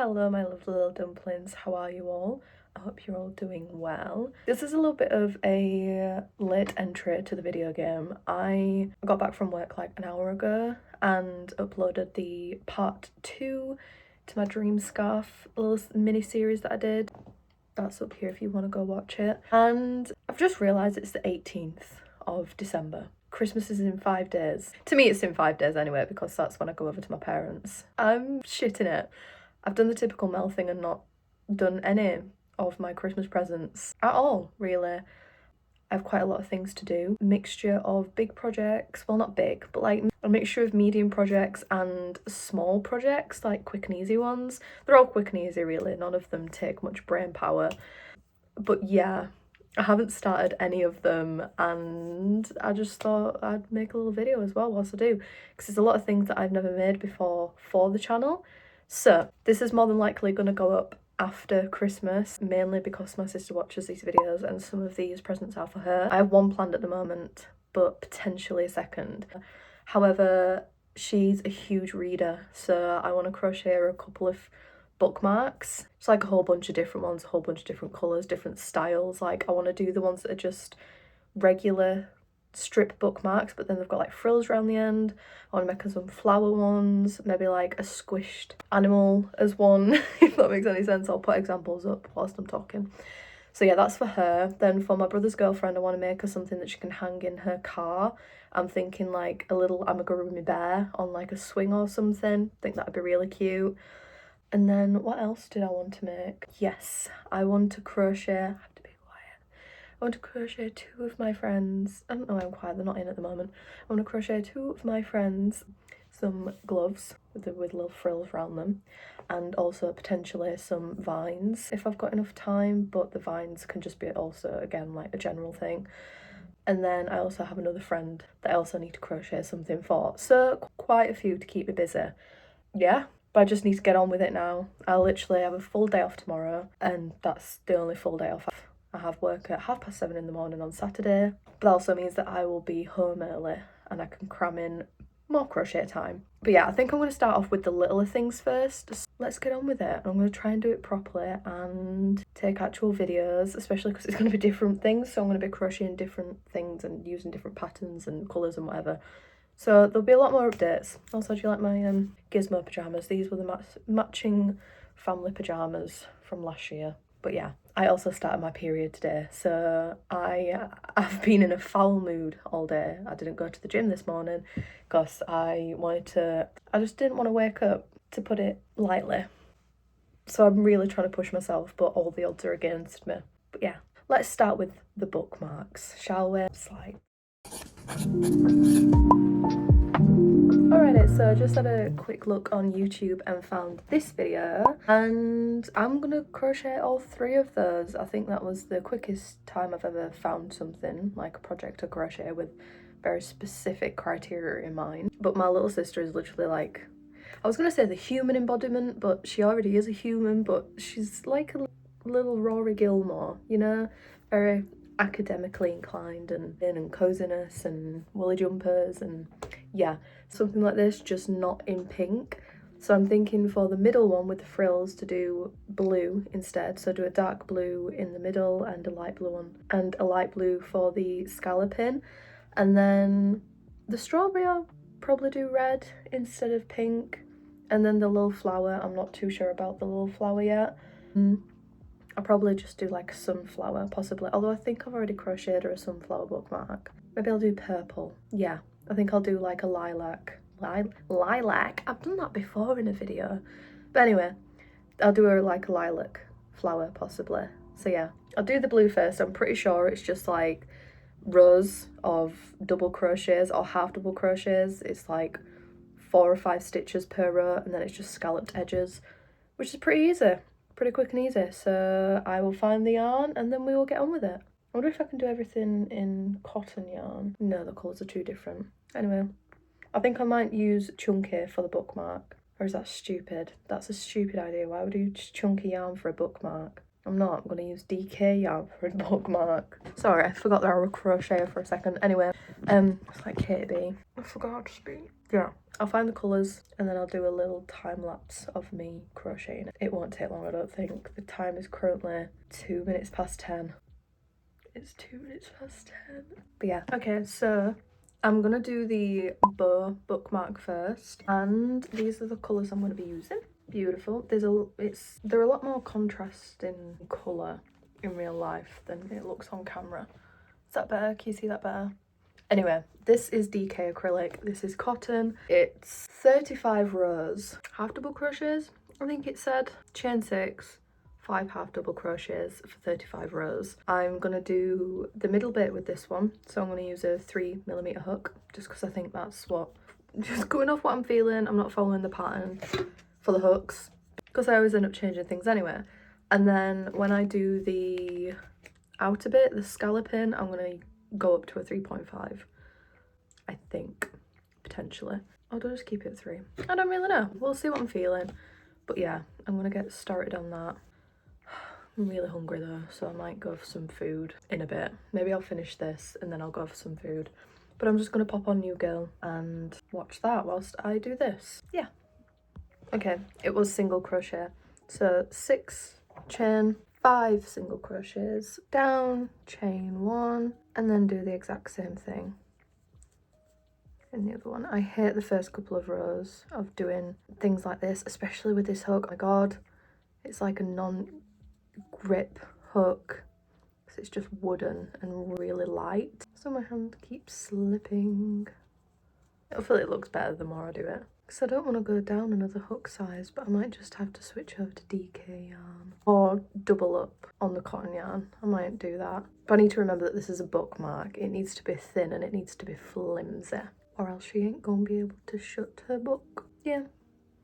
Hello my lovely little dumplings, how are you all? I hope you're all doing well. This is a little bit of a late entry to the video game. I got back from work like an hour ago and uploaded the part 2 to my dream scarf little mini series that I did. That's up here if you want to go watch it. And I've just realised it's the 18th of December. Christmas is in 5 days. To me it's in 5 days anyway, because that's when I go over to my parents. I'm shitting it. I've done the typical Mel thing and not done any of my Christmas presents at all, really. I have quite a lot of things to do. A mixture of big projects, well not big, but like a mixture of medium projects and small projects, like quick and easy ones. They're all quick and easy really, none of them take much brain power. But yeah, I haven't started any of them and I just thought I'd make a little video as well whilst I do, because there's a lot of things that I've never made before for the channel. So this is more than likely going to go up after Christmas, mainly because my sister watches these videos and some of these presents are for her. I have one planned at the moment, but potentially a second. However, she's a huge reader, so I want to crochet her a couple of bookmarks. It's like a whole bunch of different ones, a whole bunch of different colours, different styles. Like I want to do the ones that are just regular strip bookmarks, but then they've got like frills around the end. I want to make some flower ones, maybe like a squished animal as one, if that makes any sense. I'll put examples up whilst I'm talking. So yeah, that's for her. Then for my brother's girlfriend, I want to make her something that she can hang in her car. I'm thinking like a little amigurumi bear on like a swing or something. I think that'd be really cute. And then what else did I want to make? Yes, I want to crochet. I want to crochet 2 of my friends. I don't know why I'm quiet, they're not in at the moment. I want to crochet 2 of my friends some gloves with little frills around them, and also potentially some vines if I've got enough time, but the vines can just be also again like a general thing. And then I also have another friend that I also need to crochet something for, so quite a few to keep me busy. Yeah, but I just need to get on with it now. I'll literally have a full day off tomorrow, and that's the only full day off. I have work at 7:30 in the morning on Saturday, but that also means that I will be home early and I can cram in more crochet time. But yeah, I think I'm going to start off with the littler things first. Just let's get on with it. I'm going to try and do it properly and take actual videos, especially because it's going to be different things. So I'm going to be crocheting different things and using different patterns and colours and whatever. So there'll be a lot more updates. Also, do you like my gizmo pyjamas? These were the matching family pyjamas from last year. But yeah, I also started my period today, so I've been in a foul mood all day. I didn't go to the gym this morning because I just didn't want to wake up, to put it lightly. So I'm really trying to push myself, but all the odds are against me. But yeah, let's start with the bookmarks, shall we? Slide. Alrighty, so I just had a quick look on YouTube and found this video, and I'm gonna crochet all 3 of those. I think that was the quickest time I've ever found something like a project to crochet with very specific criteria in mind. But my little sister is literally like, I was gonna say the human embodiment, but she already is a human, but she's like a little Rory Gilmore, you know, very academically inclined and coziness and woolly jumpers, and yeah, something like this, just not in pink. So I'm thinking for the middle one with the frills to do blue instead, so do a dark blue in the middle and a light blue one, and a light blue for the scalloping. And then the strawberry I'll probably do red instead of pink. And then the little flower, I'm not too sure about the little flower yet. I'll probably just do like a sunflower, possibly, although I think I've already crocheted her a sunflower bookmark. Maybe I'll do purple. Yeah, I think I'll do like a lilac. Lilac? I've done that before in a video. But anyway, I'll do her like a lilac flower, possibly. So yeah, I'll do the blue first. I'm pretty sure it's just like rows of double crochets or half double crochets. It's like 4 or 5 stitches per row, and then it's just scalloped edges, which is pretty easy. Pretty quick and easy. So I will find the yarn and then we will get on with it. I wonder if I can do everything in cotton yarn. No, the colours are too different. Anyway, I think I might use chunky for the bookmark. Or is that stupid? That's a stupid idea. Why would you use chunky yarn for a bookmark? I'm not. I'm going to use DK yarn for a bookmark. Sorry, I forgot that I was a crocheter for a second. Anyway, it's like Katie B. I forgot to speak. yeah, I'll find the colours and then I'll do a little time lapse of me crocheting. It won't take long, I don't think. The time is currently 2 minutes past 10. It's 2 minutes past 10. But yeah, okay, so I'm gonna do the bow bookmark first, and these are the colours I'm gonna be using. Beautiful. They're a lot more contrasting colour in real life than it looks on camera. Is that better? Can you see that better? Anyway, this is DK acrylic. This is cotton. It's 35 rows, half double crochets, I think it said. Chain 6, 5 half double crochets for 35 rows. I'm gonna do the middle bit with this one, so I'm gonna use a 3mm hook, just because I think that's what, just going off what I'm feeling. I'm not following the pattern for the hooks, because I always end up changing things anyway. And then when I do the outer bit, the scalloping, I'm gonna go up to a 3.5, I think, potentially. Or do I just keep it at 3? I don't really know. We'll see what I'm feeling. But yeah, I'm gonna get started on that. I'm really hungry though, so I might go for some food in a bit. Maybe I'll finish this and then I'll go for some food. But I'm just gonna pop on New Girl and watch that whilst I do this. Yeah. Okay, it was single crochet. So 6 chain, 5 single crochets, down, chain 1, and then do the exact same thing in the other one. I hate the first couple of rows of doing things like this, especially with this hook. Oh my god, it's like a non-grip hook because it's just wooden and really light. So my hand keeps slipping. I feel it looks better the more I do it. Because I don't want to go down another hook size, but I might just have to switch over to DK yarn. Or double up on the cotton yarn. I might do that. But I need to remember that this is a bookmark. It needs to be thin and it needs to be flimsy, or else she ain't gonna be able to shut her book. Yeah,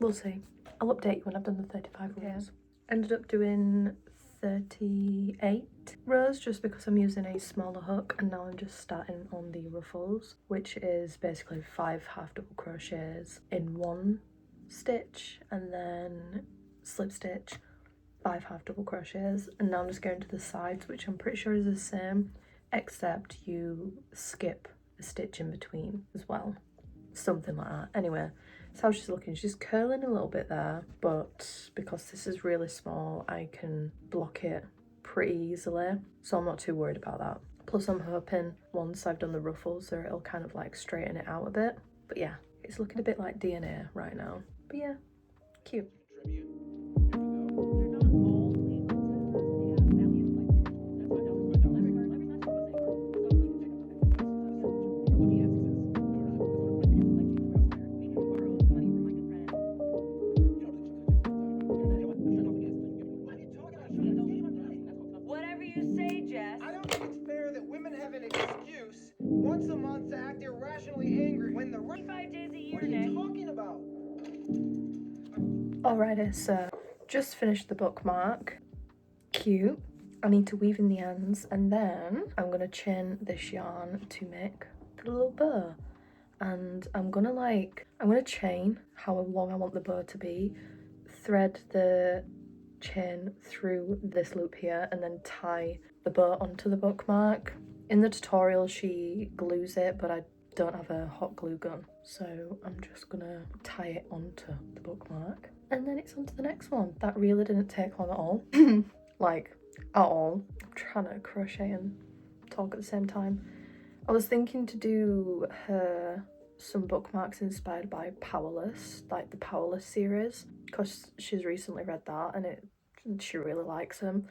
we'll see. I'll update you when I've done the 35 rows. Ended up doing 38 rows just because I'm using a smaller hook, and now I'm just starting on the ruffles, which is basically 5 half double crochets in 1 stitch and then slip stitch, 5 half double crochets, and now I'm just going to the sides, which I'm pretty sure is the same, except you skip a stitch in between as well, something like that. Anyway, that's how she's looking. She's curling a little bit there, but because this is really small, I can block it pretty easily, so I'm not too worried about that. Plus I'm hoping once I've done the ruffles that it'll kind of like straighten it out a bit. But yeah, it's looking a bit like DNA right now. But yeah, cute. Once a month to act irrationally angry when the 5 days a year. What are you talking about? Alrighty, so just finished the bookmark. Cute. I need to weave in the ends, and then I'm gonna chain this yarn to make the little bow. And I'm gonna chain how long I want the bow to be, thread the chain through this loop here, and then tie the bow onto the bookmark. In the tutorial she glues it, but I don't have a hot glue gun, so I'm just gonna tie it onto the bookmark and then it's onto the next one. That really didn't take long at all. Like at all. I'm trying to crochet and talk at the same time. I was thinking to do her some bookmarks inspired by Powerless, like the Powerless series, because she's recently read that and she really likes them.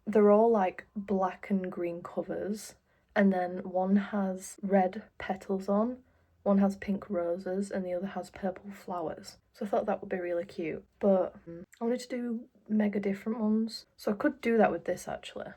They're all like black and green covers, and then one has red petals on, one has pink roses, and the other has purple flowers. So I thought that would be really cute, but I wanted to do mega different ones. So I could do that with this actually.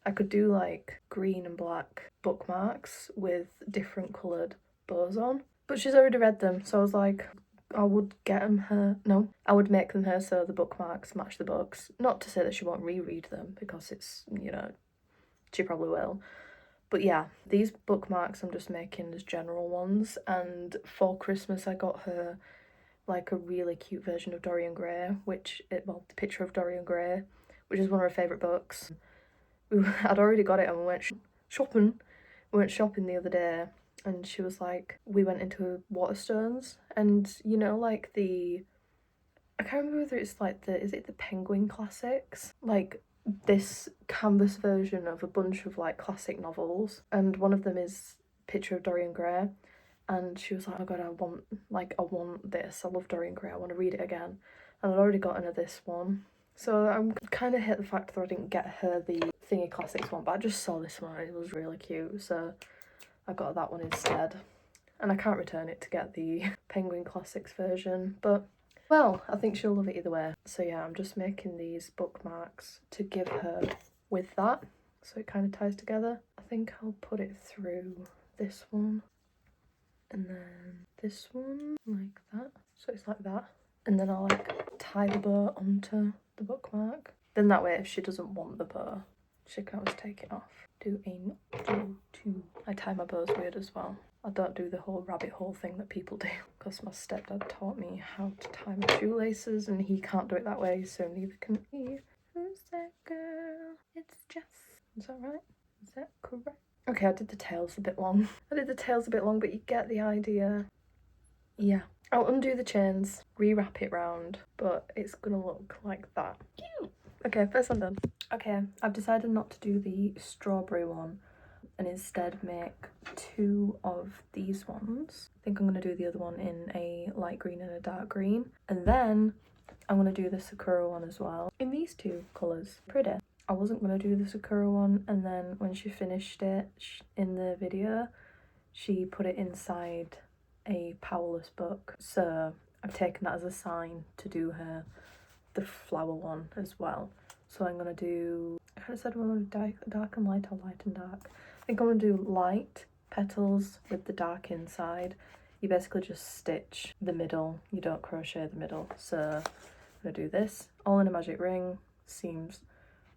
I could do like green and black bookmarks with different coloured bows on, but she's already read them, so I was like, I would I would make them her so the bookmarks match the books. Not to say that she won't reread them, because it's, you know, she probably will. But yeah, these bookmarks I'm just making as general ones, and for Christmas I got her like a really cute version of Dorian Gray, the picture of Dorian Gray, which is one of her favourite books. I'd already got it and we went shopping. We went shopping the other day, and she was like, we went into Waterstones, and you know, like I can't remember whether it's like is it the Penguin Classics? Like this canvas version of a bunch of like classic novels, and one of them is Picture of Dorian Gray, and she was like, oh god, I want this, I love Dorian Gray, I want to read it again, and I'd already gotten her this one. So I'm kind of hit the fact that I didn't get her the Thingy Classics one, but I just saw this one and it was really cute, so I got that one instead. And I can't return it to get the Penguin Classics version, but well, I think she'll love it either way. So yeah, I'm just making these bookmarks to give her with that, so it kind of ties together. I think I'll put it through this one, and then this one, like that. So it's like that. And then I'll like tie the bow onto the bookmark. Then that way, if she doesn't want the bow, she can always take it off. I tie my bows weird as well. I don't do the whole rabbit hole thing that people do, because my stepdad taught me how to tie my shoelaces and he can't do it that way, so neither can he. Who's that girl? It's Jess. Is that right? Is that correct? Okay, I did the tails a bit long. but you get the idea. Yeah. I'll undo the chains, rewrap it round, but it's gonna look like that. Cute! Okay, first I'm done. Okay, I've decided not to do the strawberry one and instead make 2 of these ones. I think I'm going to do the other one in a light green and a dark green. And then I'm going to do the Sakura one as well in these 2 colours. Pretty. I wasn't going to do the Sakura one, and then when she finished it in the video, she put it inside a powerless book. So I've taken that as a sign to do her the flower one as well. So I'm going to do, I kind of said I'm going to do dark and light or light and dark. I think I'm going to do light petals with the dark inside. You basically just stitch the middle, you don't crochet the middle. So I'm going to do this all in a magic ring. Seems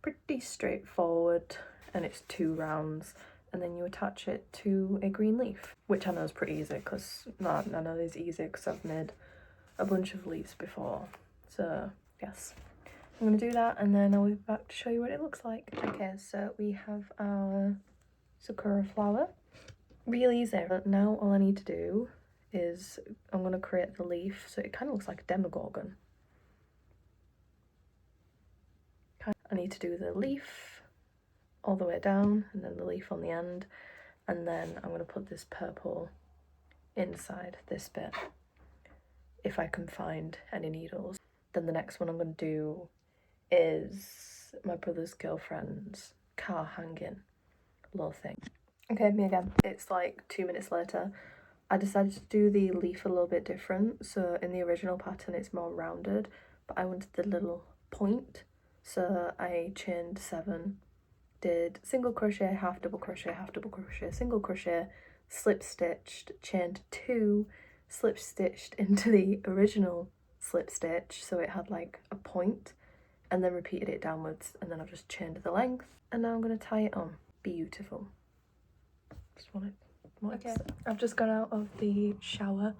pretty straightforward, and it's 2 rounds, and then you attach it to a green leaf, which I know is pretty easy because I know it's easy because I've made a bunch of leaves before. So yes, I'm going to do that, and then I'll be back to show you what it looks like. Okay, so we have our Sakura flower. Really easy. Now all I need to do is I'm going to create the leaf so it kind of looks like a demogorgon. I need to do the leaf all the way down and then the leaf on the end, and then I'm going to put this purple inside this bit if I can find any needles. Then the next one I'm going to do is my brother's girlfriend's car hanging little thing. Okay, me again. It's like 2 minutes later. I decided to do the leaf a little bit different. So in the original pattern it's more rounded, but I wanted the little point. So I chained 7, did single crochet, half double crochet, half double crochet, single crochet, slip stitched, chained 2, slip stitched into the original slip stitch so it had like a point, and then repeated it downwards, and then I've just chained the length, and now I'm going to tie it on. Beautiful. Just wanted okay. I've just got out of the shower,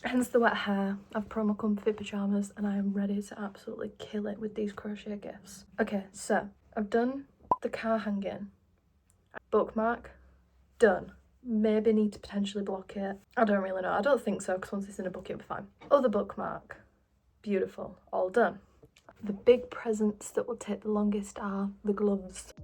hence the wet hair. I've put on my comfy pyjamas and I am ready to absolutely kill it with these crochet gifts. Okay, so I've done the car hanging. Bookmark, done. Maybe need to potentially block it. I don't really know. I don't think so, because once it's in a book it'll be fine. Other bookmark, beautiful, all done. The big presents that will take the longest are the gloves.